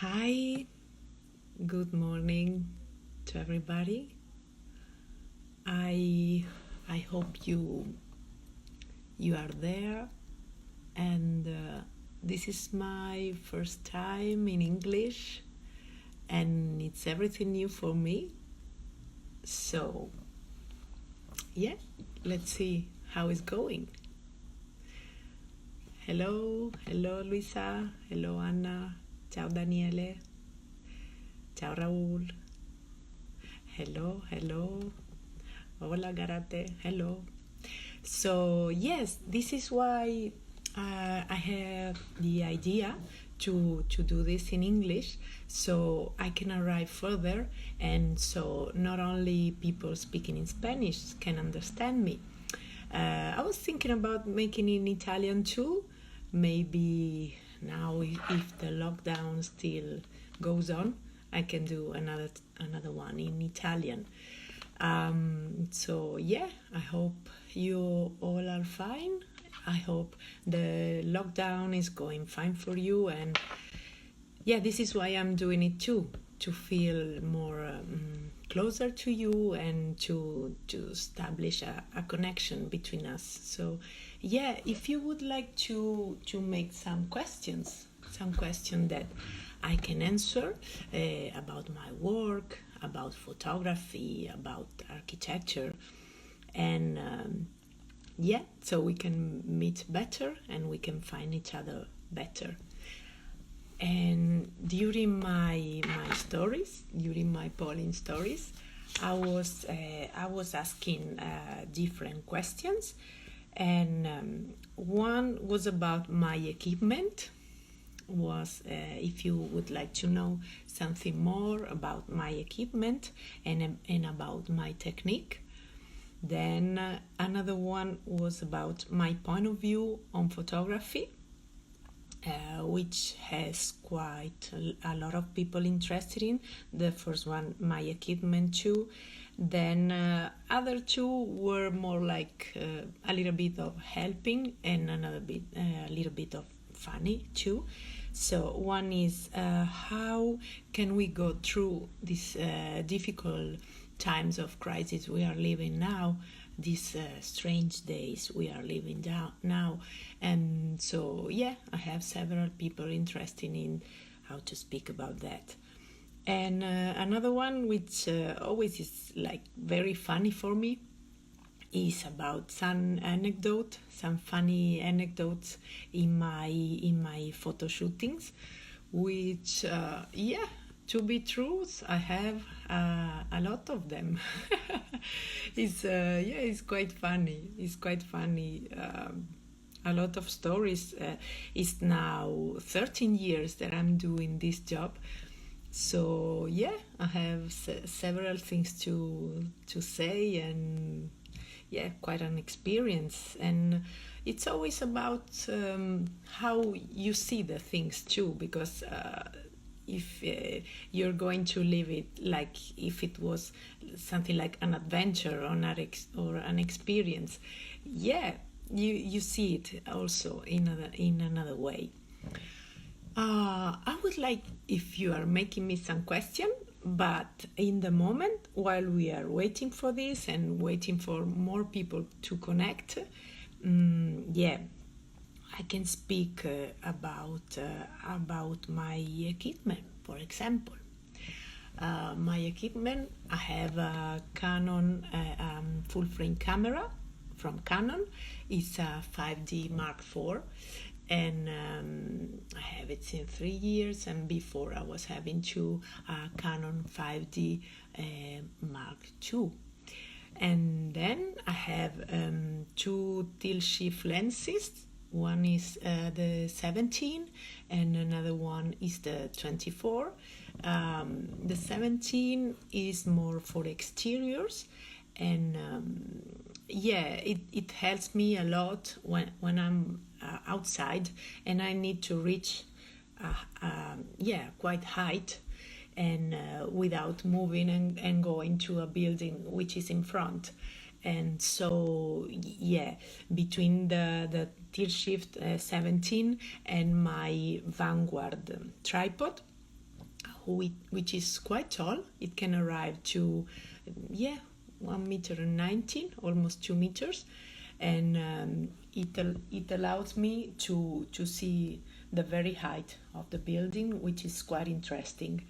Hi, good morning to everybody. I I hope you are there, and this is my first time in English, and it's everything new for me. So yeah, let's see how it's going. Hello Luisa, hello Anna, ciao Daniele, ciao Raul, hello, hola Garate, hello. So yes, this is why I have the idea to do this in English, so I can arrive further, and so not only people speaking in Spanish can understand me. I was thinking about making it in Italian too. Maybe now, if the lockdown still goes on, I can do another one in Italian. So yeah, I hope you all are fine. I hope the lockdown is going fine for you, and yeah, this is why I'm doing it too, to feel more closer to you and to establish a connection between us. So yeah, if you would like to make some questions that I can answer about my work, about photography, about architecture, and yeah, so we can meet better and we can find each other better. And during my stories, during my polling stories, I was asking different questions, and one was about my equipment. Was if you would like to know something more about my equipment and about my technique. Then another one was about my point of view on photography, which has quite a lot of people interested in. The first one, my equipment too. Then other two were more like a little bit of helping and a little bit of funny too. So one is how can we go through these difficult times of crisis we are living now, these strange days we are living down now. And so yeah, I have several people interested in how to speak about that. And another one which always is like very funny for me is about some funny anecdotes in my photo shootings, which yeah, to be true, I have a lot of them. It's yeah, it's quite funny. It's quite funny. A lot of stories. It's now 13 years that I'm doing this job, so yeah, I have several things to say, and yeah, quite an experience. And it's always about how you see the things too, because if you're going to live it like if it was something like an adventure or an experience, yeah, you see it also in another way. I would like if you are making me some question, but in the moment while we are waiting for this and waiting for more people to connect, yeah, I can speak about my equipment, for example. My equipment, I have a Canon full frame camera from Canon. It's a 5D Mark IV, and I have it since 3 years. And before I was having two Canon 5D Mark II. And then I have two tilt shift lenses. One is the 17 and another one is the 24. The 17 is more for exteriors, and yeah, it helps me a lot when I'm outside and I need to reach yeah, quite height, and without moving and going to a building which is in front. And so yeah, between the tilt shift 17 and my Vanguard tripod, which is quite tall. It can arrive to 1.19 meters, almost 2 meters, and it allows me to see the very height of the building, which is quite interesting.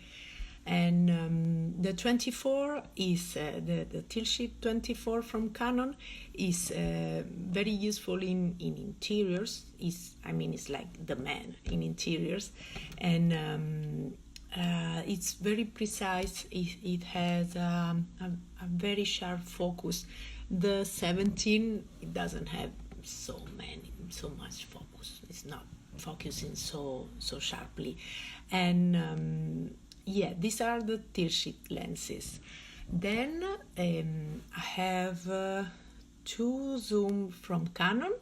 And the 24 is the Tilship 24 from Canon is very useful in interiors. It's like the man in interiors, and it's very precise. It has a very sharp focus. The 17, it doesn't have so much focus. It's not focusing so sharply, and these are the Tilship lenses. Then I have two zoom from Canon.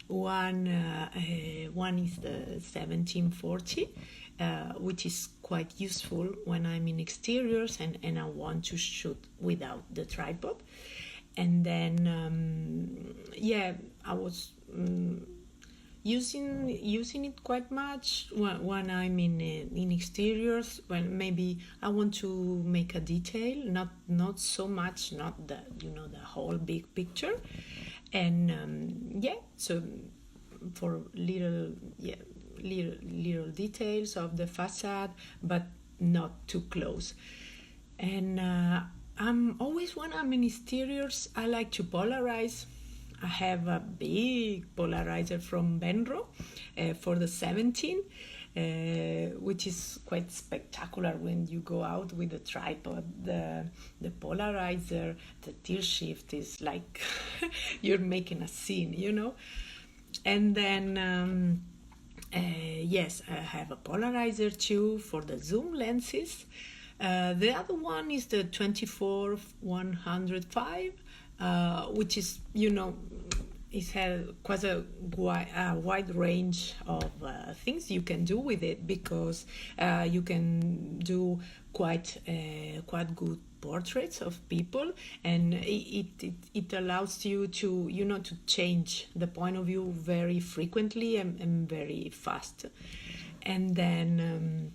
One is the 1740, which is quite useful when I'm in exteriors and I want to shoot without the tripod. And then I was using it quite much when I'm in exteriors, when maybe I want to make a detail, not so much, not the whole big picture, and so for little details of the facade, but not too close. And I'm always, when I'm in exteriors, I like to polarize. I have a big polarizer from Benro for the 17, which is quite spectacular when you go out with the tripod. The polarizer, the tilt shift is like you're making a scene, And then, yes, I have a polarizer too for the zoom lenses. The other one is the 24-105. Which is, it has quite a wide range of things you can do with it, because you can do quite good portraits of people, and it allows you to to change the point of view very frequently and very fast, and then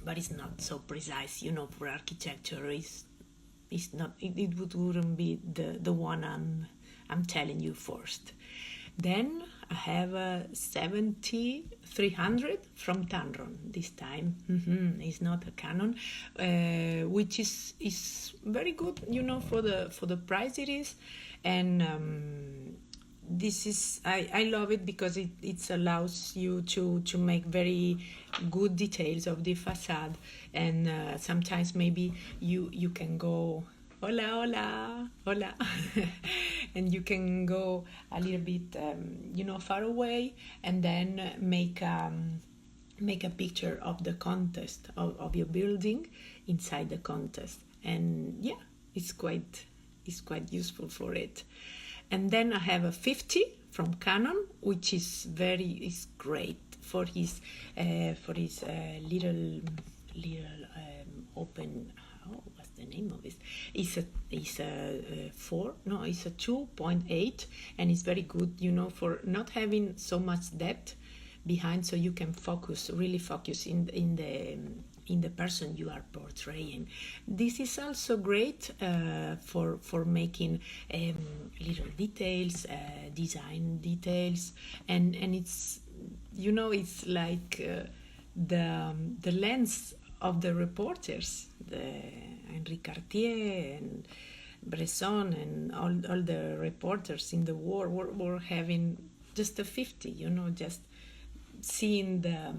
but it's not so precise, for architecture. It's not. It wouldn't be the one I'm telling you first. Then I have a 70-300 from Tamron this time. It's not a Canon, which is very good, for the price it is, and this is I love it because it allows you to make very good details of the facade, and sometimes maybe you can go hola and you can go a little bit far away, and then make a picture of the context of your building inside the context, and it's quite useful for it. And then I have a 50 from Canon, which is great for his little open. What's the name of it? It's a 2.8, and it's very good, for not having so much depth behind, so you can really focus in the person you are portraying. This is also great for making little details, design details, and it's it's like the lens of the reporters, the Henri Cartier and Bresson and all the reporters in the war were having just a 50, just seeing the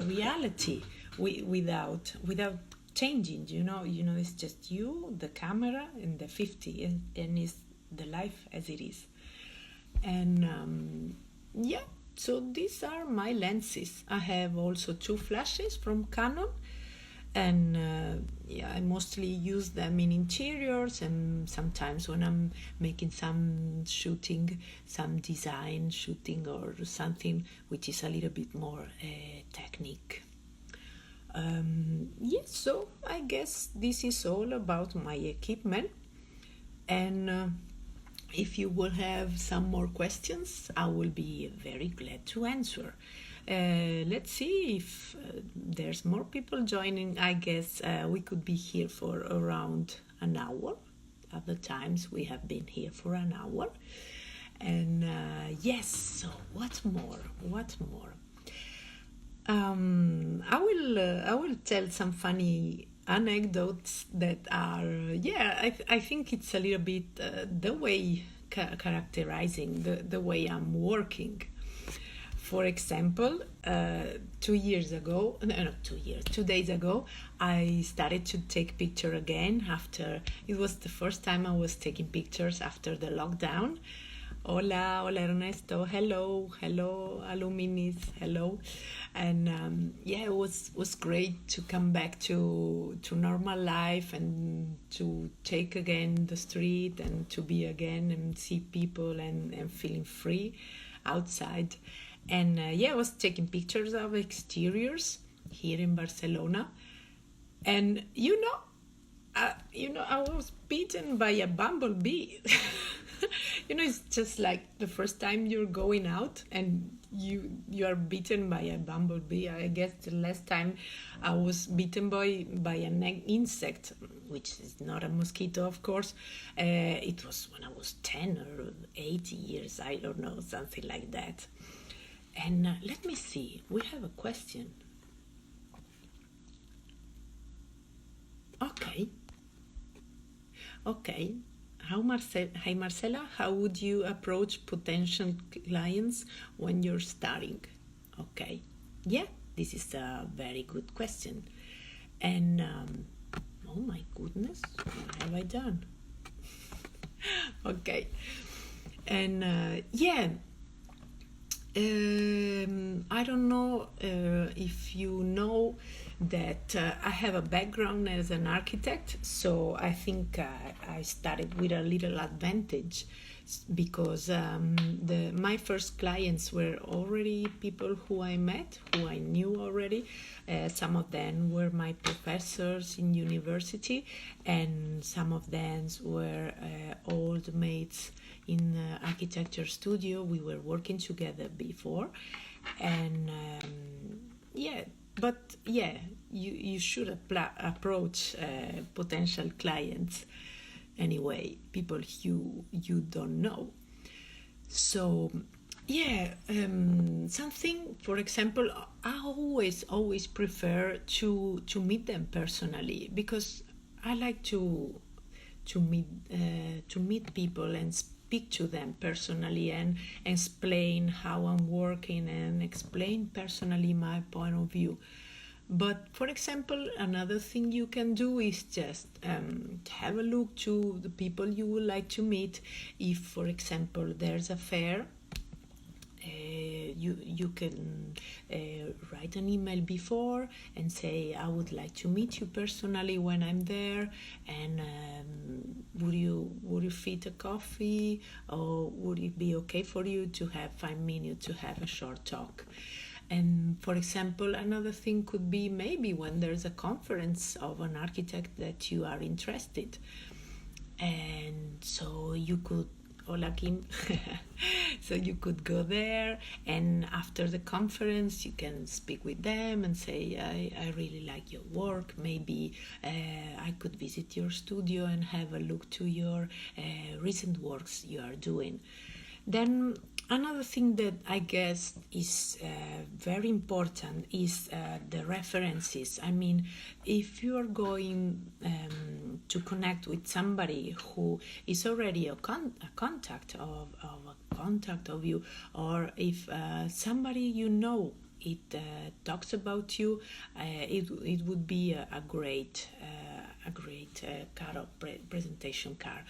reality without changing, it's just you, the camera, and the 50, and it's the life as it is. And so these are my lenses. I have also two flashes from Canon, and I mostly use them in interiors, and sometimes when I'm making some shooting, some design shooting or something which is a little bit more technique. So I guess this is all about my equipment, and if you will have some more questions, I will be very glad to answer. Let's see if there's more people joining. I guess we could be here for around an hour. Other times we have been here for an hour. And yes, so what more? What more? I will tell some funny anecdotes that are, I think it's a little bit the way characterizing the way I'm working. For example, 2 years ago, no, not 2 years, 2 days ago, I started to take picture again after, it was the first time I was taking pictures after the lockdown. Hola, hola Ernesto, hello, Aluminis, hello. And it was great to come back to normal life and to take again the street and to be again and see people and feeling free outside. And I was taking pictures of exteriors here in Barcelona. And I was bitten by a bumblebee. It's just like the first time you're going out and you are bitten by a bumblebee. I guess the last time I was bitten by an insect, which is not a mosquito, of course. It was when I was 10 or 8 years, I don't know, something like that. And let me see, we have a question. Okay. Hi Marcela, how would you approach potential clients when you're starting? Okay. Yeah, this is a very good question. And oh my goodness, what have I done? Okay. And I don't know if you know that I have a background as an architect, so I think I started with a little advantage because my first clients were already people who I met, who I knew already. Some of them were my professors in university, and some of them were old mates in architecture studio. We were working together before, and you should approach potential clients anyway, people you don't know. So something, for example, I always prefer to meet them personally, because I like to meet people and speak to them personally and explain how I'm working and explain personally my point of view. But for example, another thing you can do is just have a look to the people you would like to meet. If, for example, there's a fair, you can write an email before and say, I would like to meet you personally when I'm there, and would you fit a coffee, or would it be okay for you to have 5 minutes to have a short talk? And for example, another thing could be maybe when there's a conference of an architect that you are interested, and so you could, hola Kim, so you could go there, and after the conference you can speak with them and say, I really like your work, maybe I could visit your studio and have a look to your recent works you are doing. Then another thing that I guess is very important is the references. I mean, if you are going to connect with somebody who is already a contact of you, or if somebody you know it talks about you, it would be a great card of presentation card.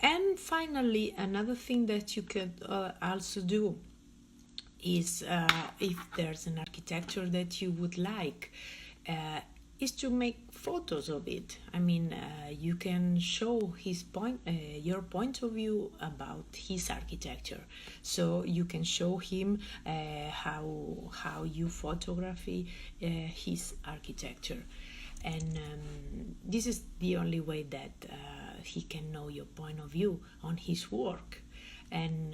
And finally, another thing that you could also do is, if there's an architecture that you would like, is to make photos of it. I mean, you can show your point of view about his architecture. So you can show him how you photograph his architecture. And this is the only way that he can know your point of view on his work. And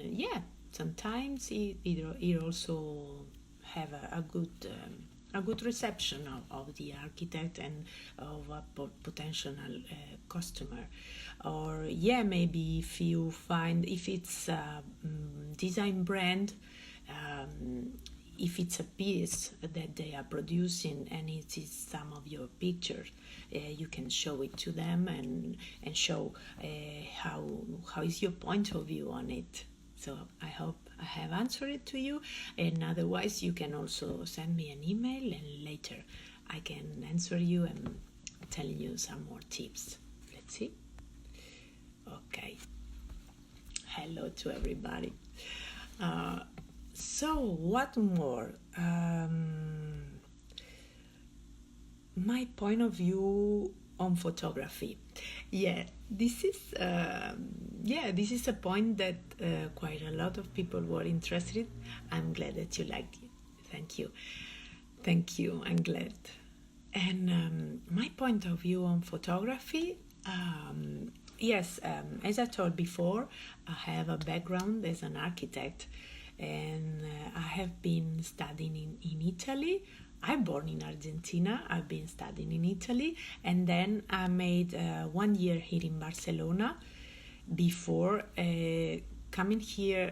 sometimes it also have a good reception of the architect and of a potential customer. Or maybe if it's a design brand, if it's a piece that they are producing and it is some of your pictures, you can show it to them and show how is your point of view on it. So I hope I have answered it to you, and otherwise you can also send me an email and later I can answer you and tell you some more tips. Let's see. Okay. Hello to everybody. So what more? My point of view on photography. This is a point that quite a lot of people were interested in. I'm glad that you liked it. Thank you. I'm glad. And my point of view on photography. As I told before, I have a background as an architect, and I have been studying in Italy. I'm born in Argentina. I've been studying in Italy, and then I made 1 year here in Barcelona before coming here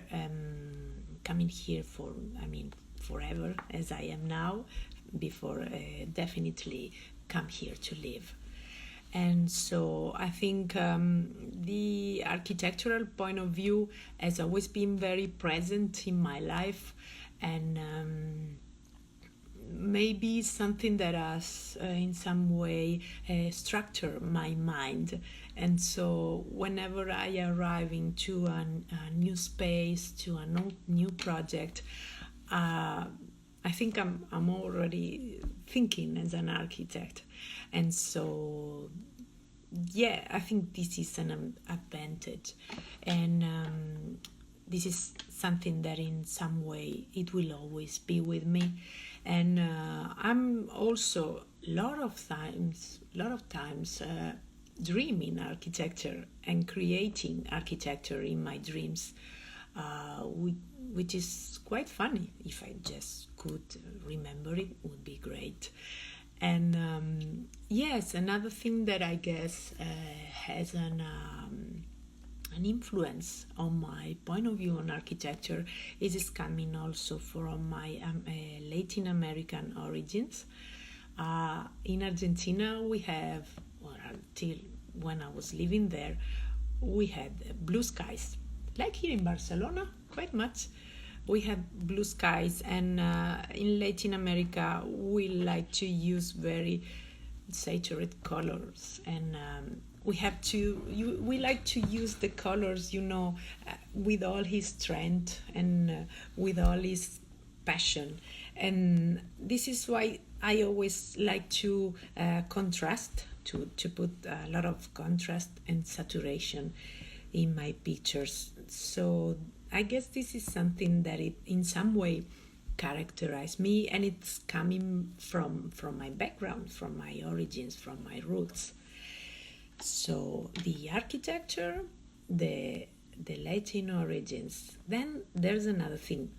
for, forever as I am now, before definitely come here to live. And so I think the architectural point of view has always been very present in my life, and maybe something that has in some way structured my mind. And so whenever I arrive into a new space, to a new project, I think I'm already thinking as an architect. And so I think this is an advantage, and this is something that in some way it will always be with me. And I'm also a lot of times dreaming architecture and creating architecture in my dreams, which is quite funny. If I just could remember it, would be great. And another thing that I guess has an influence on my point of view on architecture is coming also from my Latin American origins. In Argentina, we have, until when I was living there, we had blue skies, like here in Barcelona, quite much. We have blue skies, and in Latin America, we like to use very saturated colors, and we like to use the colors, with all his strength and with all his passion. And this is why I always like to contrast, to put a lot of contrast and saturation in my pictures. So I guess this is something that it in some way characterizes me, and it's coming from my background, from my origins, from my roots. So the architecture, the Latin origins. Then there's another thing.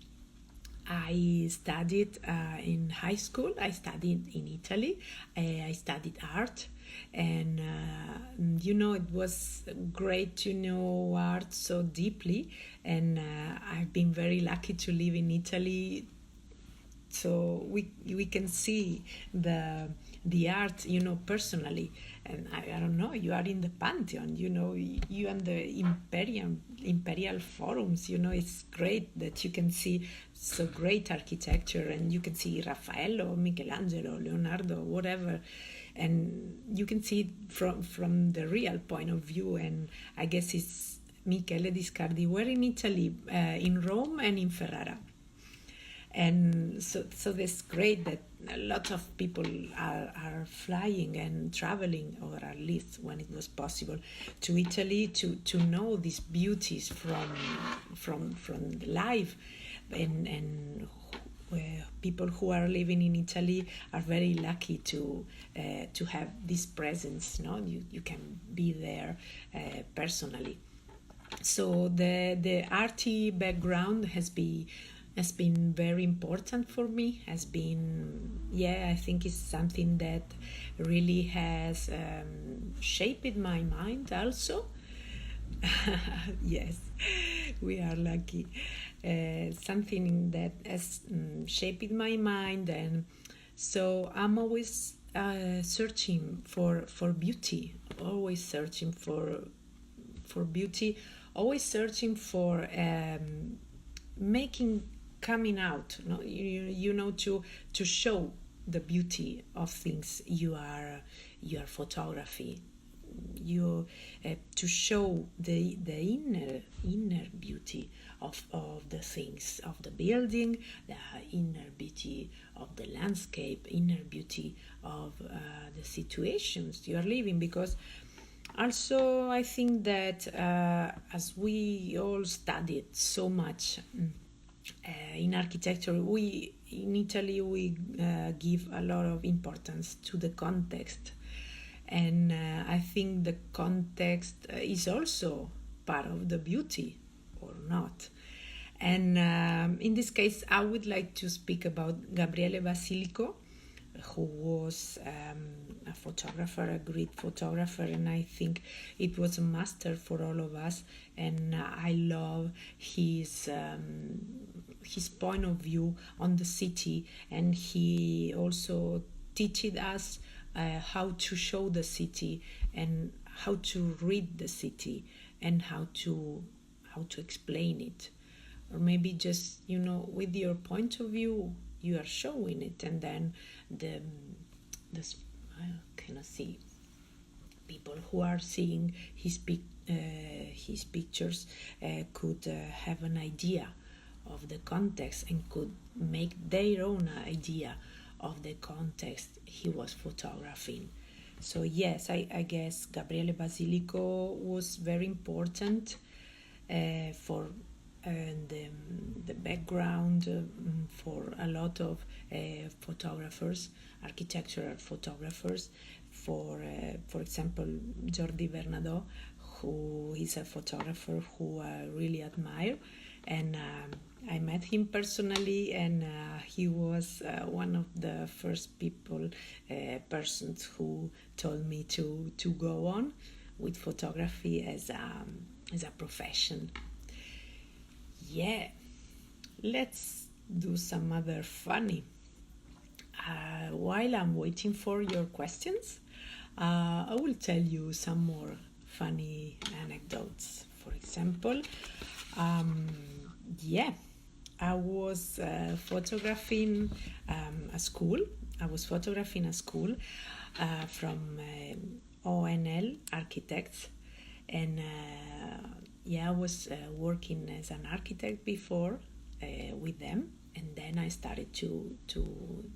I studied in high school. I studied in Italy. I studied art, and it was great to know art so deeply. And I've been very lucky to live in Italy, so we can see the art, personally. And I don't know, you are in the Pantheon, you and the imperial forums, it's great that you can see so great architecture, and you can see Raffaello, Michelangelo, Leonardo, whatever, and you can see it from the real point of view. And I guess it's Michele Discardi were in Italy, in Rome and in Ferrara. And so that's great that a lot of people are flying and traveling, or at least when it was possible, to Italy to know these beauties from life. And people who are living in Italy are very lucky to have this presence. You can be there personally. So the arty background has been has been very important for me. Has been, I think it's something that really has shaped my mind also. Yes, we are lucky. Something that has shaped my mind, and so I'm always searching for beauty, always searching for beauty, always searching for making coming out, to show the beauty of things you are photography, you to show the inner beauty of the things, of the building, the inner beauty of the landscape, inner beauty of the situations you are living. Because also I think that as we all studied so much in architecture, we in Italy we give a lot of importance to the context, and I think the context is also part of the beauty, or not. And in this case, I would like to speak about Gabriele Basilico, who was a photographer, a great photographer, and I think it was a master for all of us. And I love his point of view on the city, and he also teaches us how to show the city and how to read the city and how to explain it, or maybe just with your point of view you are showing it, and then the I cannot see people who are seeing his pictures could have an idea of the context and could make their own idea of the context he was photographing. So yes, I guess Gabriele Basilico was very important for the background for a lot of photographers, architectural photographers. For example, Jordi Bernadot, who is a photographer who I really admire, and I met him personally, and he was one of the first persons who told me to go on with photography as a profession. Yeah, let's do some other funny. While I'm waiting for your questions, I will tell you some more funny anecdotes. For example, I was photographing a school. I was photographing a school from ONL Architects, and I was working as an architect before with them, and then I started to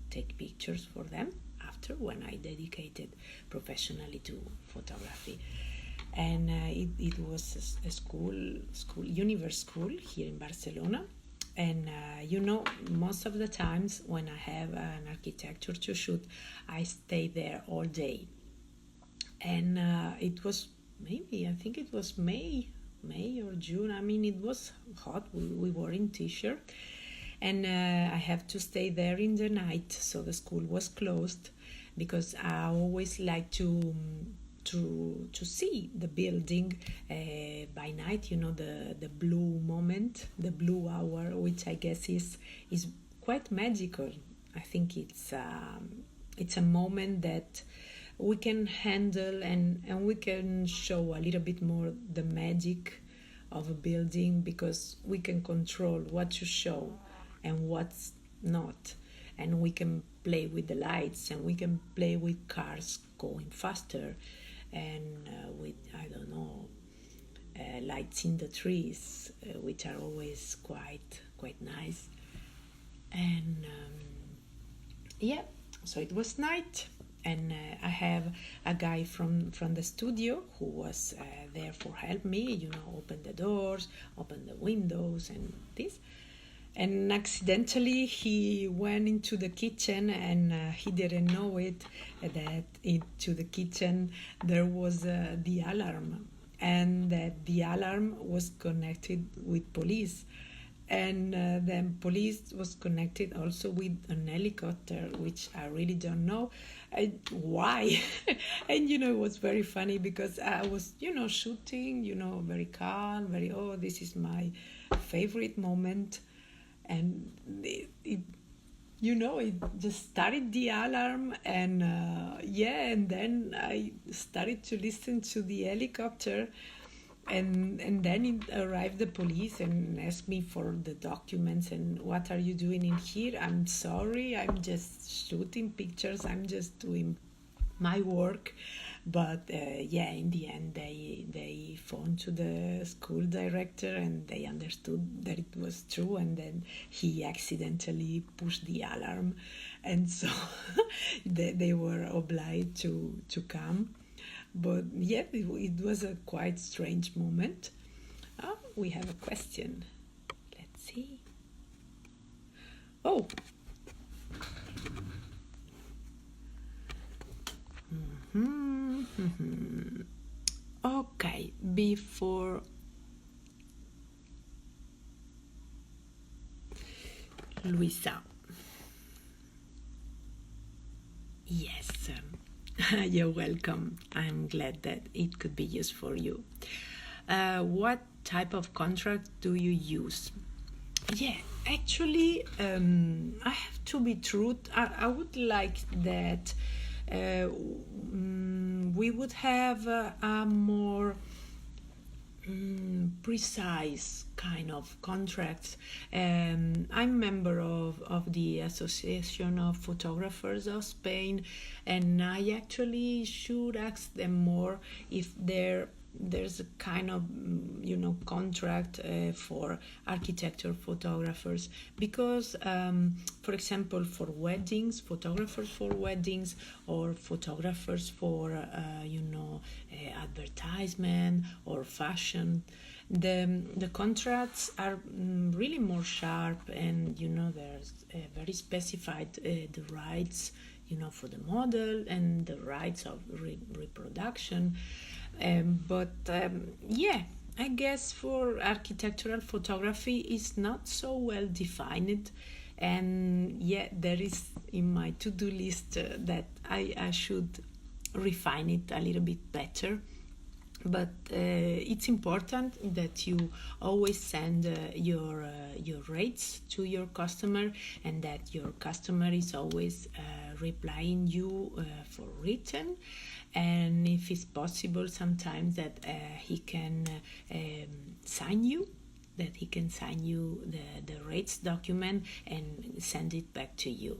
take pictures for them after, when I dedicated professionally to photography. And it was a school, Universe School here in Barcelona. And most of the times when I have an architecture to shoot, I stay there all day. And it was maybe, I think it was May or June. I mean, it was hot. We were in t-shirt, and I have to stay there in the night. So the school was closed, because I always like to see the building by night. The blue moment, the blue hour, which I guess is quite magical. I think it's a moment that we can handle, and we can show a little bit more the magic of a building, because we can control what to show and what's not, and we can play with the lights, and we can play with cars going faster, and with lights in the trees, which are always quite nice. And so it was night, and I have a guy from the studio who was there for help me, open the doors, open the windows, and this. And accidentally he went into the kitchen, and he didn't know it, that into the kitchen there was the alarm, and that the alarm was connected with police. And then police was connected also with an helicopter, which I really don't know why. And it was very funny because I was shooting, very calm, very, oh, this is my favorite moment. And it just started the alarm, and and then I started to listen to the helicopter, and then it arrived the police and asked me for the documents and what are you doing in here. I'm sorry, I'm just shooting pictures, I'm just doing my work. But in the end they phoned to the school director and they understood that it was true, and then he accidentally pushed the alarm, and so they were obliged to come. But it was a quite strange moment. Oh, we have a question. Let's see. Oh. Okay, before Luisa. Yes, you're welcome. I'm glad that it could be used for you. What type of contract do you use? Yeah, actually, I have to be true. I would like that we would have a more precise kind of contracts. I'm a member of the Association of Photographers of Spain, and I actually should ask them more if there's a kind of contract for architecture photographers, because for example, for weddings, photographers for weddings, or photographers for advertisement or fashion, the contracts are really more sharp, and there's very specified the rights for the model and the rights of reproduction. I guess for architectural photography it's not so well defined, and there is in my to-do list that I should refine it a little bit better. But it's important that you always send your rates to your customer, and that your customer is always replying you for written. And if it's possible, sometimes that he can sign you the rates document and send it back to you.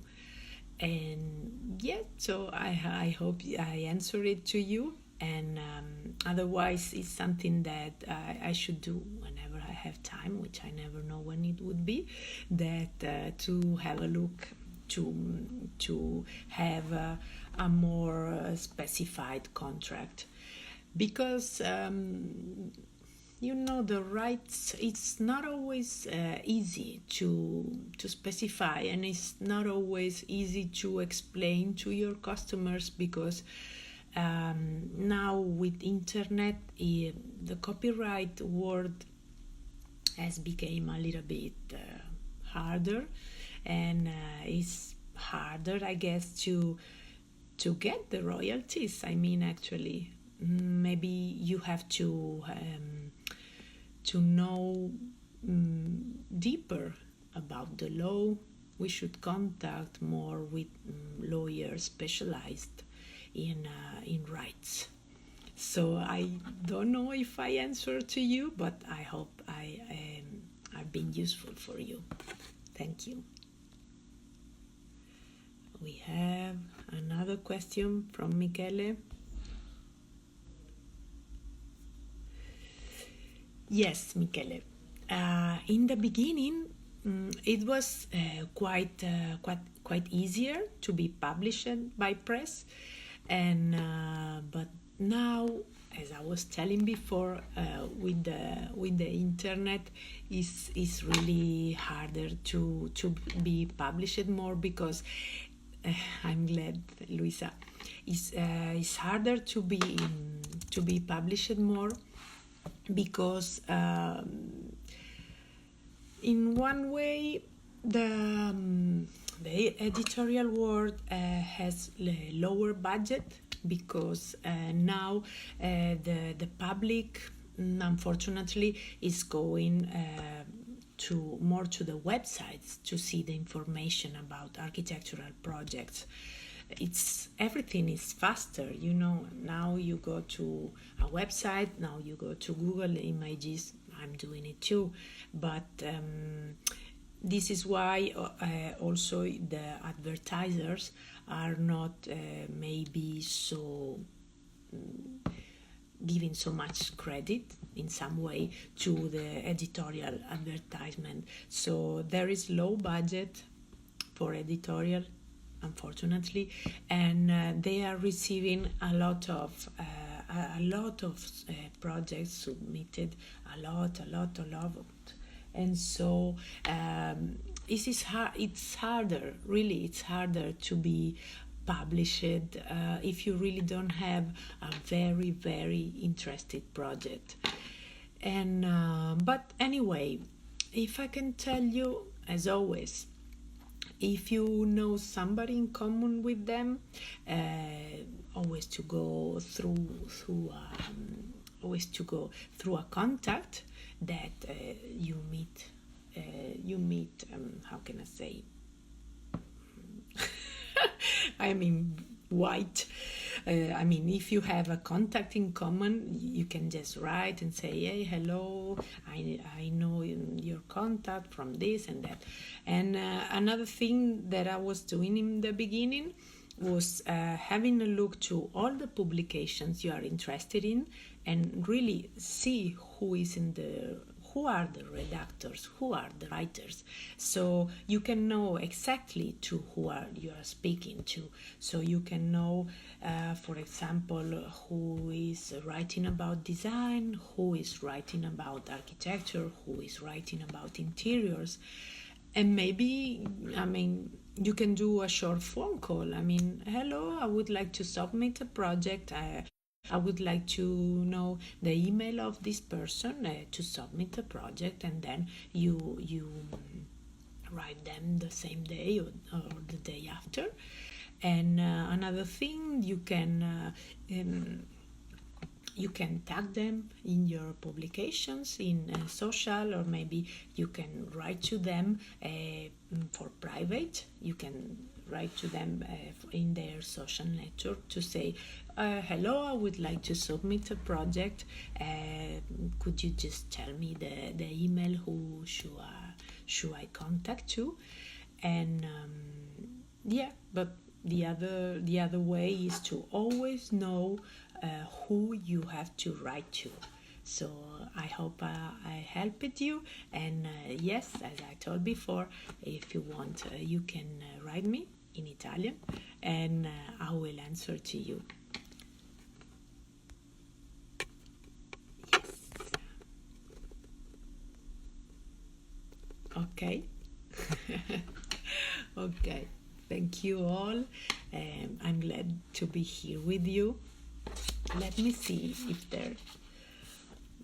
And so I hope I answered it to you. And otherwise, it's something that I should do whenever I have time, which I never know when it would be, that to have a look, to have a more specified contract. Because the rights, it's not always easy to specify, and it's not always easy to explain to your customers, because now with internet the copyright word has become a little bit harder, and it's harder, I guess, to get the royalties. I mean, actually, maybe you have to know deeper about the law. We should contact more with lawyers specialized in rights. So I don't know if I answered to you, but I hope I've been useful for you. Thank you. We have another question from Michele. Yes, Michele. In the beginning, it was quite easier to be published by press, and but now, as I was telling before, with the internet, is really harder to be published more, because I'm glad, Luisa. It's harder to be published more, because in one way, the editorial world has a lower budget because now the public, unfortunately, is going to more to the websites to see the information about architectural projects. It's everything is faster, now you go to a website, now you go to Google Images. I'm doing it too, but this is why also the advertisers are not maybe so giving so much credit in some way to the editorial advertisement. So there is low budget for editorial, unfortunately, and they are receiving a lot of projects submitted, a lot, and so it's harder, really, it's harder to be published if you really don't have a very, very interested project. And but anyway, if I can tell you, as always, if you know somebody in common with them, always to go through a contact that you meet. How can I say? I mean, white. If you have a contact in common, you can just write and say, hey, hello, I know your contact from this and that. And another thing that I was doing in the beginning was having a look to all the publications you are interested in and really see who are the redactors, who are the writers, so you can know exactly to who you are speaking to. So you can know, for example, who is writing about design, who is writing about architecture, who is writing about interiors. And maybe, you can do a short phone call. Hello, I would like to submit a project. I would like to know the email of this person to submit a project, and then you write them the same day or the day after. And another thing, you can tag them in your publications in social, or maybe you can write to them for private. You can write to them in their social network to say, hello, I would like to submit a project. Could you just tell me the email who should I contact to? And but the other way is to always know who you have to write to. So I hope I helped you, and yes, as I told before, if you want, you can write me in Italian, and I will answer to you. Yes. Okay. Okay. Thank you all. I'm glad to be here with you. Let me see if there's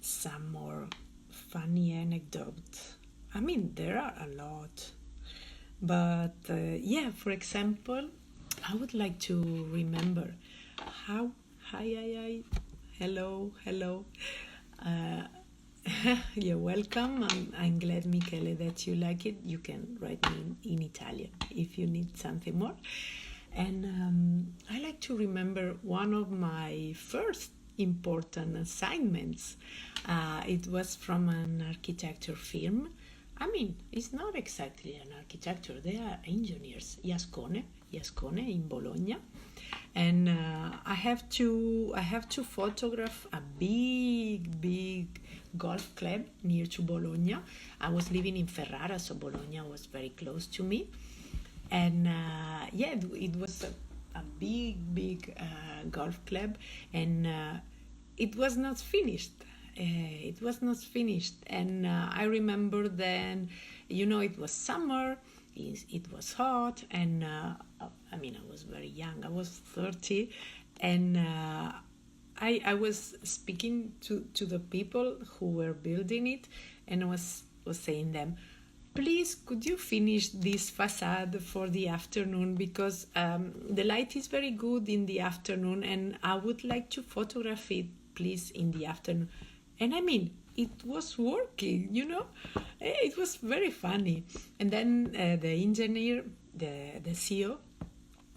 some more funny anecdotes. There are a lot. But for example, I would like to remember how, hi, hello. You're welcome. I'm glad, Michele, that you like it. You can write me in Italian if you need something more. And I like to remember one of my first important assignments. It was from an architecture firm. It's not exactly an architecture. They are engineers. Iascone in Bologna, and I have to photograph a big golf club near to Bologna. I was living in Ferrara, so Bologna was very close to me, and it was a big golf club, and it was not finished. And I remember then, it was summer, it was hot, and I was very young. I was 30, and I was speaking to the people who were building it, and I was saying them, please could you finish this facade for the afternoon, because the light is very good in the afternoon and I would like to photograph it, please, in the afternoon. And I mean, it was working, you know. It was very funny. And then the engineer, the CEO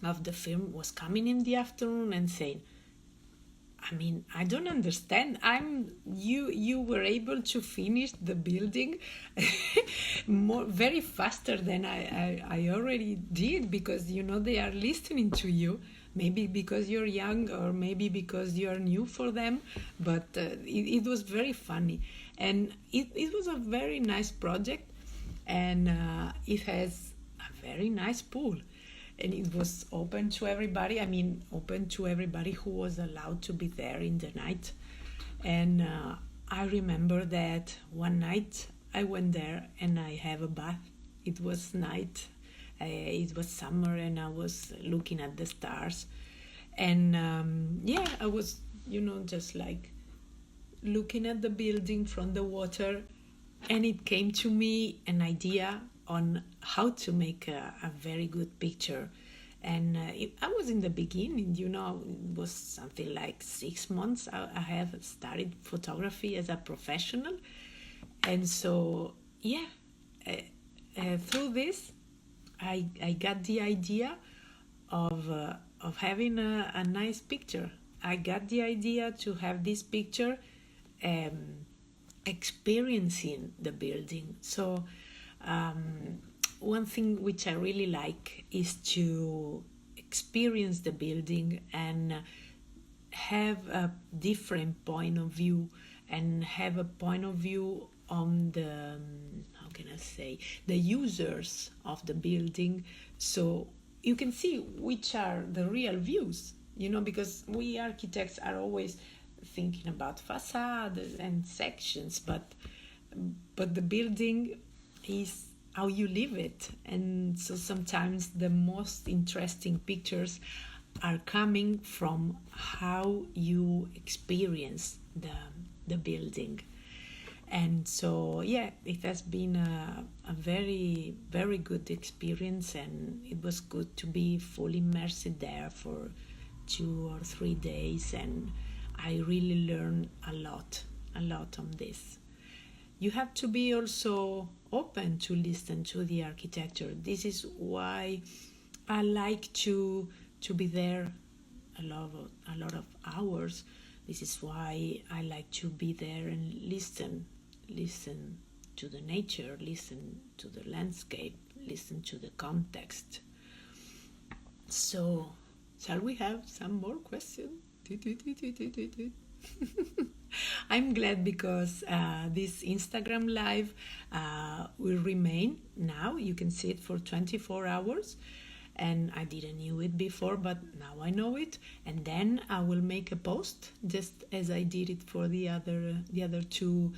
of the film, was coming in the afternoon and saying, I mean, I don't understand. You were able to finish the building very faster than I already did, because you know they are listening to you. Maybe because you're young, or maybe because you're new for them. But it was very funny, and it was a very nice project, and it has a very nice pool. And it was open to everybody. I mean, open to everybody who was allowed to be there in the night. And I remember that one night I went there and I have a bath. It was night. It was summer, and I was looking at the stars. And yeah, I was, you know, just like looking at the building from the water. And it came to me an idea on how to make a very good picture. And I was in the beginning, you know, it was something like 6 months. I have started photography as a professional. And so, yeah, through this, I got the idea of having a nice picture. I got the idea to have this picture experiencing the building. So one thing which I really like is to experience the building and have a different point of view, and have a point of view on the, how can I say, the users of the building. So you can see which are the real views, you know, because we architects are always thinking about facades and sections, but the building is how you live it. And so sometimes the most interesting pictures are coming from how you experience the building. And so, yeah, it has been a very, very good experience, and it was good to be fully immersed there for 2 or 3 days, and I really learned a lot on this. You have to be also open to listen to the architecture. This is why I like to be there a lot of hours. This is why I like to be there and listen to the nature, listen to the landscape, listen to the context. So, shall we have some more questions? I'm glad because this Instagram live will remain now. You can see it for 24 hours. And I didn't know it before, but now I know it. And then I will make a post, just as I did it for the other two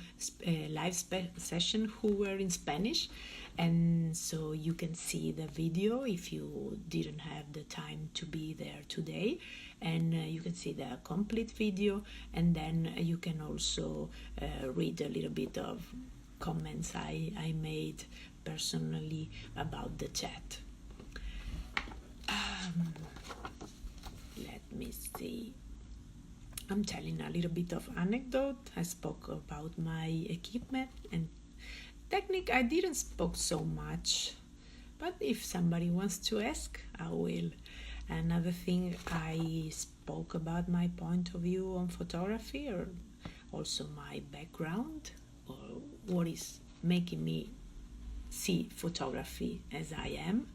live session who were in Spanish. And so you can see the video if you didn't have the time to be there today. And you can see the complete video. And then you can also read a little bit of comments I made personally about the chat. Let me see. I'm telling a little bit of anecdote. I spoke about my equipment and technique. I didn't spoke so much, but if somebody wants to ask, I will. Another thing, I spoke about my point of view on photography, or also my background, or what is making me see photography as I am.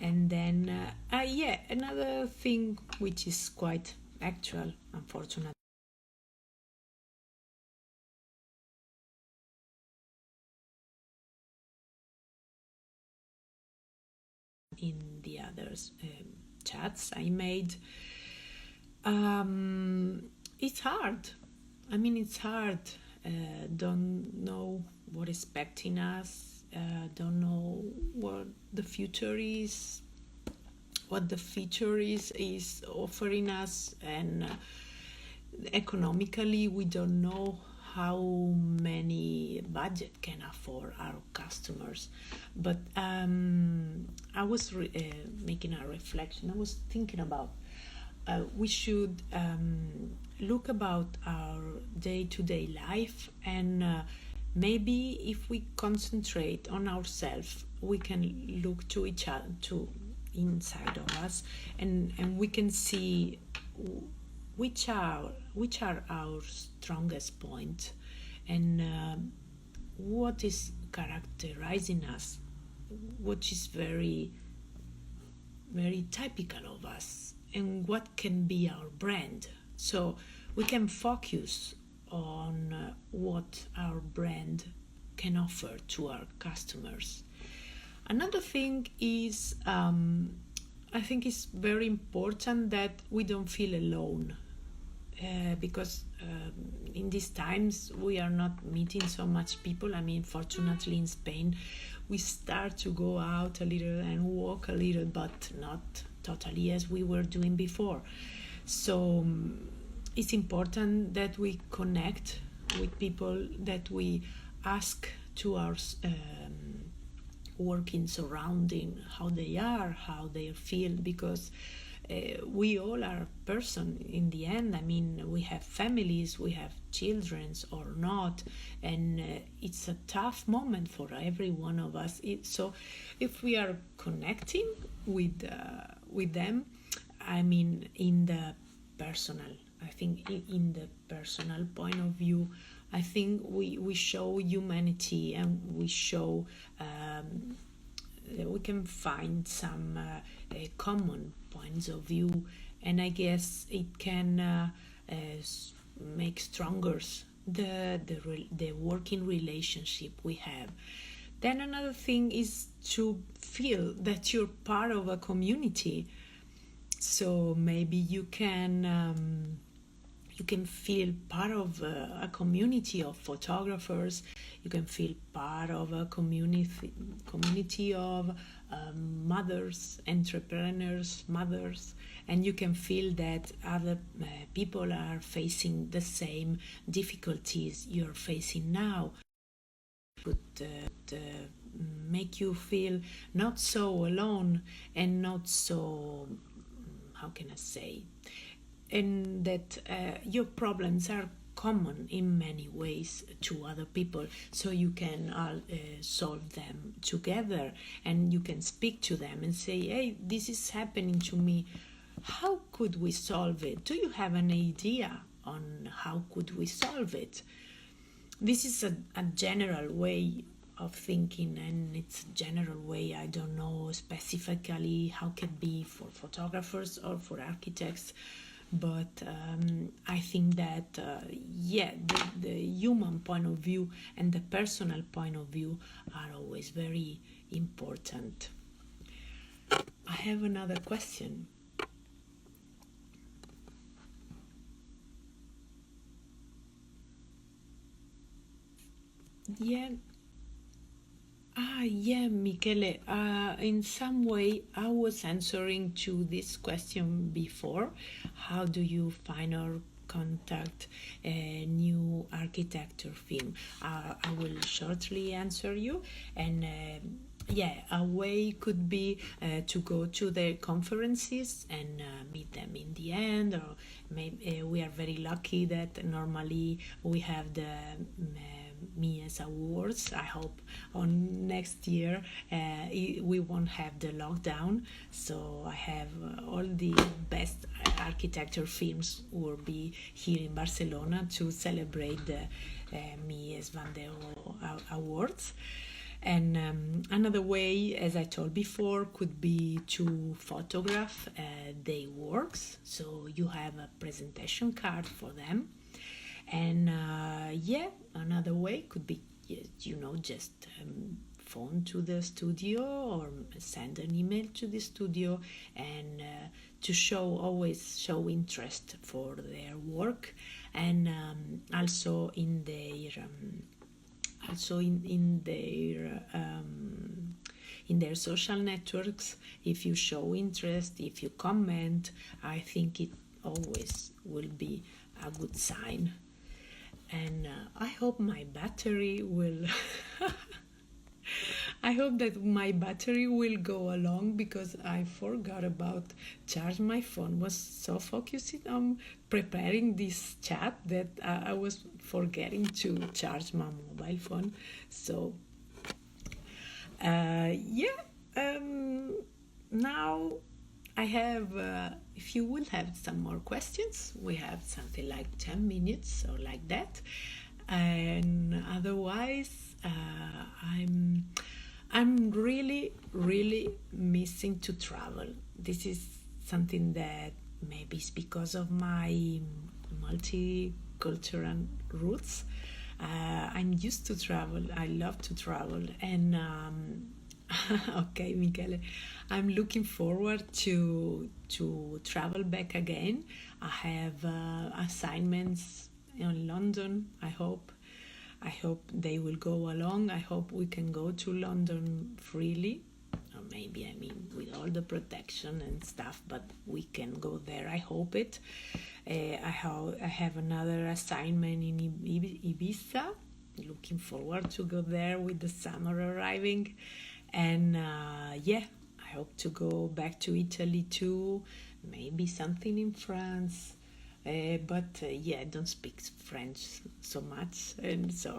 And then, another thing which is quite actual, unfortunately, in the others chats I made. It's hard. I mean, it's hard. Don't know what is expecting us. Don't know what the future is, what the future is offering us, and economically we don't know how many budget can afford our customers. But I was making a reflection. I was thinking about we should look about our day-to-day life, and maybe if we concentrate on ourselves, we can look to each other, to inside of us, and we can see which are our strongest points, and what is characterizing us, what is very very typical of us, and what can be our brand, so we can focus on what our brand can offer to our customers. Another thing is, I think it's very important that we don't feel alone, because in these times we are not meeting so much people. I mean, fortunately in Spain we start to go out a little and walk a little, but not totally as we were doing before. So it's important that we connect with people, that we ask to our working surrounding how they are, how they feel, because we all are person in the end. I mean, we have families, we have children or not, and it's a tough moment for every one of us. So if we are connecting with them, I mean, in the personal, I think in the personal point of view, I think we show humanity, and we show that we can find some common points of view, and I guess it can make stronger the working relationship we have. Then another thing is to feel that you're part of a community. So maybe you can feel part of a community of photographers. You can feel part of a community of mothers, entrepreneurs, mothers, and you can feel that other people are facing the same difficulties you're facing now. Could make you feel not so alone, and not so, how can I say, and that your problems are common in many ways to other people, so you can solve them together, and you can speak to them and say, hey, this is happening to me, how could we solve it? Do you have an idea on how could we solve it? This is a general way of thinking, and it's a general way. I don't know specifically how it can be for photographers or for architects, but I think that the human point of view and the personal point of view are always very important. I have another question. Michele, in some way I was answering to this question before. How do you find or contact a new architecture firm? I will shortly answer you, and a way could be to go to their conferences and meet them in the end, or maybe we are very lucky that normally we have the Mies Awards. I hope on next year we won't have the lockdown, so I have all the best architecture films will be here in Barcelona to celebrate the Mies van der Rohe Awards. And another way, as I told before, could be to photograph their works, so you have a presentation card for them. And another way could be, just phone to the studio or send an email to the studio, and to always show interest for their work, and also in their social networks. If you show interest, if you comment, I think it always will be a good sign. and I hope my battery will I hope that my battery will go along, because I forgot about charge my phone. Was so focused on preparing this chat that I was forgetting to charge my mobile phone. So now I have, if you will have some more questions, we have something like 10 minutes or like that. And otherwise, I'm really, really missing to travel. This is something that maybe it's because of my multicultural roots. I'm used to travel. I love to travel, and okay, Michele, I'm looking forward to travel back again. I have assignments in London. I hope they will go along. I hope we can go to London freely, or maybe, I mean, with all the protection and stuff, but we can go there. I hope it. I have another assignment in Ibiza. Looking forward to go there with the summer arriving. And I hope to go back to Italy too. Maybe something in France. But I don't speak French so much, and so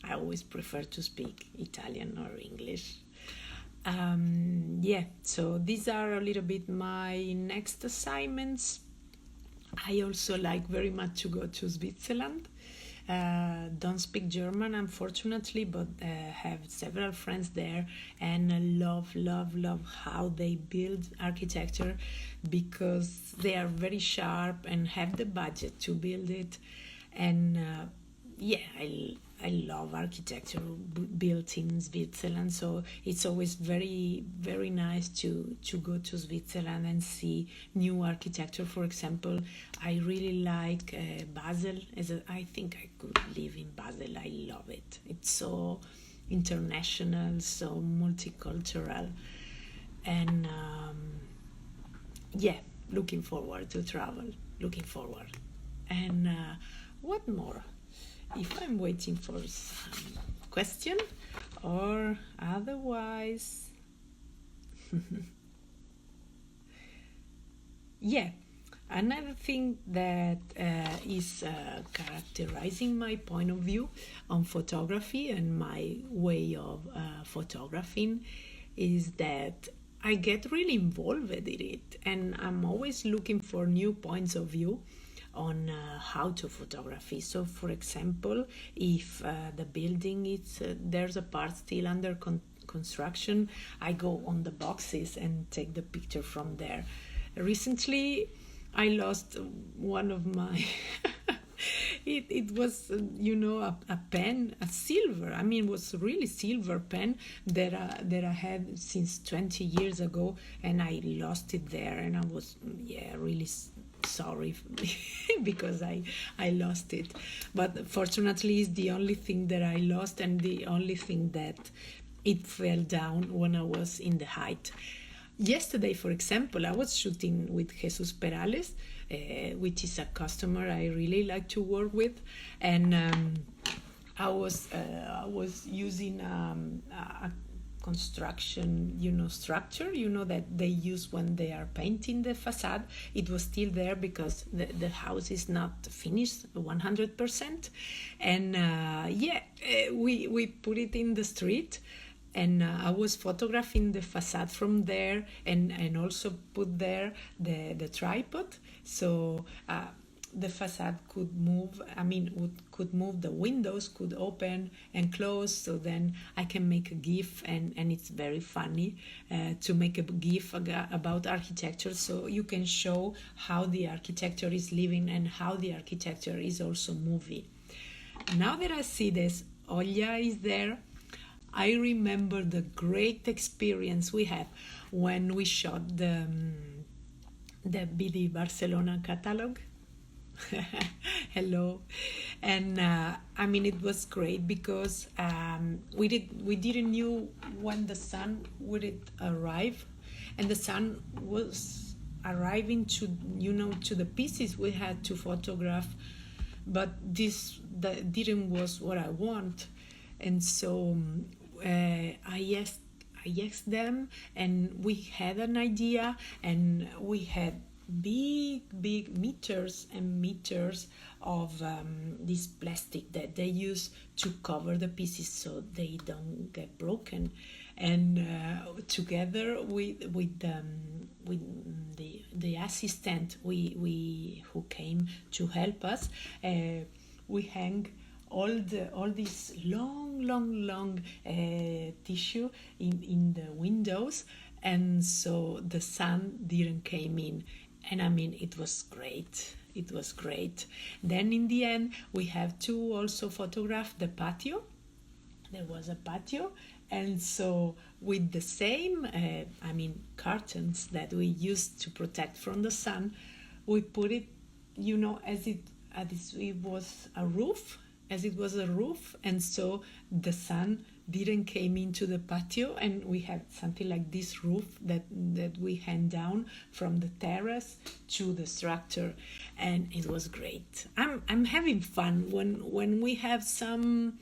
I always prefer to speak Italian or English. So these are a little bit my next assignments. I also like very much to go to Switzerland. Don't speak German, unfortunately, but have several friends there, and love how they build architecture, because they are very sharp and have the budget to build it. And I love architecture built in Switzerland, so it's always very, very nice to go to Switzerland and see new architecture. For example, I really like Basel. I think I could live in Basel. I love it. It's so international, so multicultural, and looking forward to travel. Looking forward. And what more? If I'm waiting for some question, or otherwise, another thing that is characterizing my point of view on photography and my way of photographing is that I get really involved in it, and I'm always looking for new points of view on how to photography. So, for example, if the building is there's a part still under construction, I go on the boxes and take the picture from there. Recently, I lost one of my. It was, a pen, a silver. I mean, it was a really silver pen that I had since 20 years ago, and I lost it there, and I was really sorry because I lost it. But fortunately, it's the only thing that I lost, and the only thing that it fell down when I was in the height. Yesterday, for example, I was shooting with Jesus Perales, which is a customer I really like to work with, and I was using a construction, structure, that they use when they are painting the facade. It was still there because the house is not finished 100%, and we put it in the street. And I was photographing the facade from there, and also put there the tripod, so the facade could move. I mean, could move. The windows could open and close, so then I can make a GIF, and it's very funny to make a GIF about architecture, so you can show how the architecture is living and how the architecture is also moving. Now that I see this, Olja is there. I remember the great experience we had when we shot the BD Barcelona catalog. Hello. And it was great because we didn't knew when the sun would arrive, and the sun was arriving to the pieces we had to photograph but this that didn't was what I want. And so I asked them, and we had an idea, and we had big meters and meters of this plastic that they use to cover the pieces so they don't get broken. And together with the assistant we who came to help us, we hang all this long tissue in the windows, and so the sun didn't came in. And I mean, it was great. It was great. Then in the end, we have to also photograph the patio. There was a patio, and so with the same curtains that we used to protect from the sun, we put it, as it was a roof, and so the sun didn't came into the patio, and we had something like this roof that we hang down from the terrace to the structure, and it was great. I'm having fun when we have some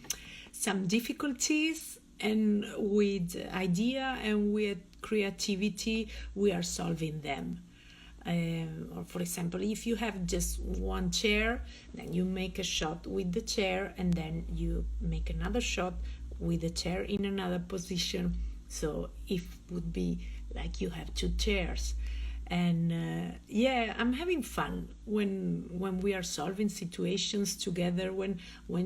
difficulties, and with idea and with creativity we are solving them. Or for example, if you have just one chair, then you make a shot with the chair, and then you make another shot with the chair in another position. So it would be like you have two chairs. And I'm having fun when we are solving situations together, when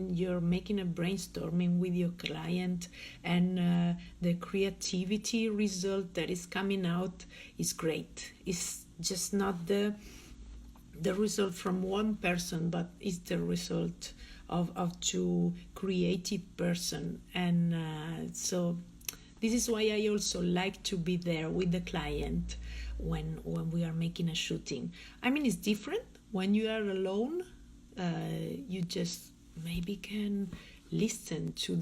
you're making a brainstorming with your client, and the creativity result that is coming out is great. It's just not the result from one person, but it's the result of two creative person. And so this is why I also like to be there with the client when we are making a shooting. I mean, it's different when you are alone. You just maybe can listen to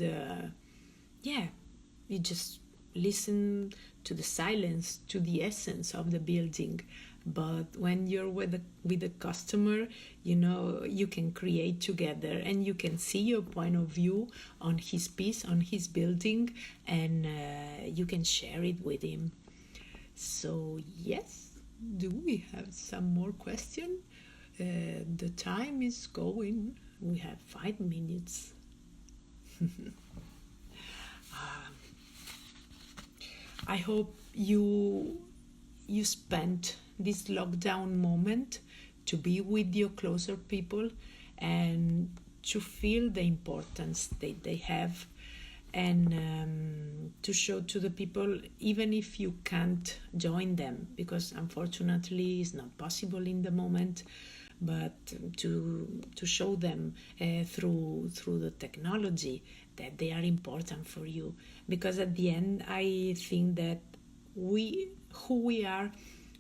you just listen to the silence, to the essence of the building. But when you're with the customer, you can create together, and you can see your point of view on his piece, on his building, and you can share it with him. So yes, do we have some more questions? The time is going. We have 5 minutes. I hope you spent this lockdown moment to be with your closer people and to feel the importance that they have, and to show to the people, even if you can't join them, because unfortunately it's not possible in the moment, but to show them through the technology that they are important for you. Because at the end, I think that who we are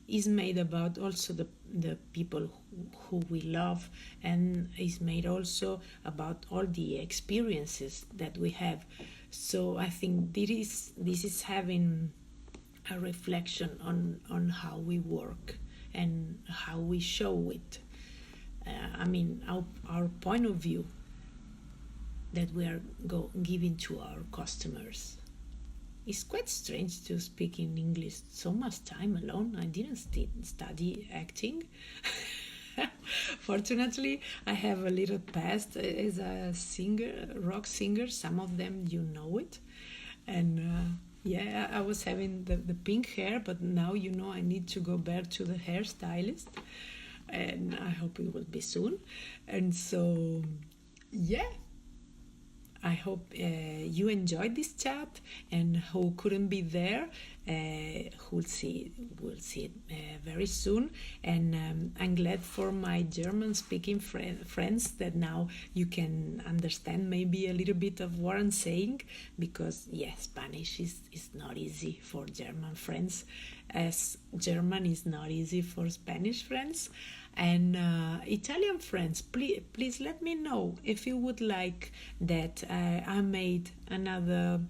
is made about also the people who we love, and is made also about all the experiences that we have. So I think this is having a reflection on how we work and how we show it. Our point of view that we are giving to our customers. It's quite strange to speak in English so much time alone. I didn't study acting. Fortunately, I have a little past as a singer, rock singer. Some of them you know it. And I was having the pink hair, but now I need to go back to the hairstylist. And I hope it will be soon. And so, I hope you enjoyed this chat, and who couldn't be there, we'll see it very soon. And I'm glad for my German-speaking friends that now you can understand maybe a little bit of what I'm saying, because Spanish is not easy for German friends, as German is not easy for Spanish friends. And Italian friends, please let me know if you would like that I made another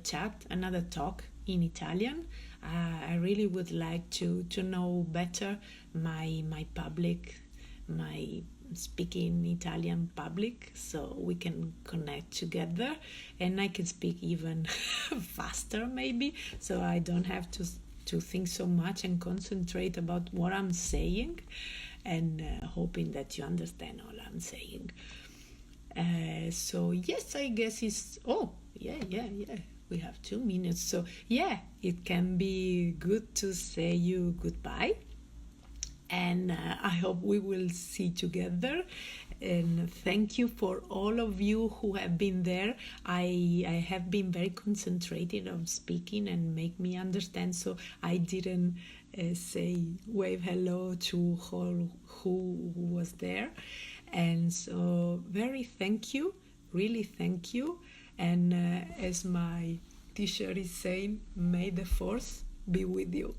chat, another talk in Italian. I really would like to know better my public, my speaking Italian public, so we can connect together, and I can speak even faster maybe, so I don't have to think so much and concentrate about what I'm saying, and hoping that you understand all I'm saying. So yes, I guess it's, oh yeah, we have 2 minutes, so yeah, it can be good to say you goodbye, and I hope we will see together. And thank you for all of you who have been there. I have been very concentrated on speaking and make me understand, so I didn't say wave hello to all who was there. And so very thank you, really thank you. And as my t-shirt is saying, may the force be with you.